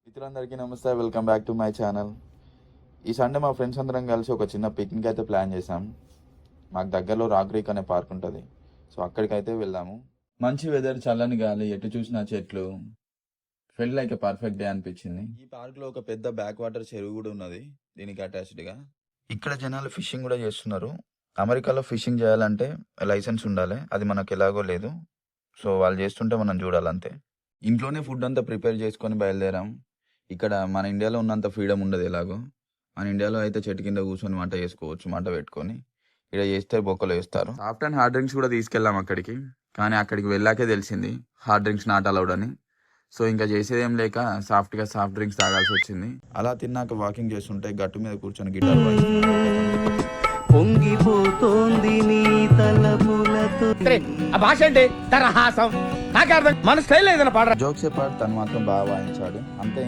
మిత్రులందరికీ నమస్తే, welcome back to my channel. ఈ సండే మా ఫ్రెండ్స్ అందరం కలిసి ఒక చిన్న పిక్నిక్ అయితే ప్లాన్ చేసాం. మాకు దగ్గరలో రాక్ క్రీక్ అనే పార్క్ ఉంటుంది, సో అక్కడికైతే వెళ్దాము. మంచి వెదర్, చల్లని గాలి, ఎటు చూసిన చెట్లు, ఫెల్ లైక్ ఎ పర్ఫెక్ట్ డే అనిపించింది. ఈ పార్క్లో ఒక పెద్ద బ్యాక్ వాటర్ చెరువు కూడా ఉన్నది దీనికి అటాచ్డ్గా. ఇక్కడ జనాలు ఫిషింగ్ కూడా చేస్తున్నారు. అమెరికాలో ఫిషింగ్ చేయాలంటే లైసెన్స్ ఉండాలి, అది మనకు ఎలాగో లేదు. సో వాళ్ళు చేస్తుంటే మనం చూడాలంతే. ఇంట్లోనే ఫుడ్ అంతా ప్రిపేర్ చేసుకొని బయలుదేరాం. ఇక్కడ మన ఇండియాలో ఉన్నంత ఫ్రీడమ్ ఉండదు ఎలాగో. మన ఇండియాలో అయితే చెట్టు కింద కూర్చొని వంట చేసుకోవచ్చు, మంట పెట్టుకొని. ఇక్కడ చేస్తే బొక్కలు వేస్తారు. సాఫ్ట్ అండ్ హార్డ్ డ్రింక్స్ కూడా తీసుకెళ్ళాం అక్కడికి, కానీ అక్కడికి వెళ్ళాకే తెలిసింది హార్డ్ డ్రింక్స్ నాట్ అలౌడ్ అని. సో ఇంకా చేసేదేం లేక సాఫ్ట్ డ్రింక్స్ తాగాల్సి వచ్చింది. అలా తిన్నాక వాకింగ్ చేస్తుంటే గట్టు మీద కూర్చొని గిటార్ పొంగిపోతోంది నీ తలపులతో. ఆ భాష అంటే తరహాసం, నాకే అర్థం. మన స్టైల్ ఏదైనా పాడరా. జోక్స్ పాడు తను మాత్రం బాగా వాయించాడు అంతే.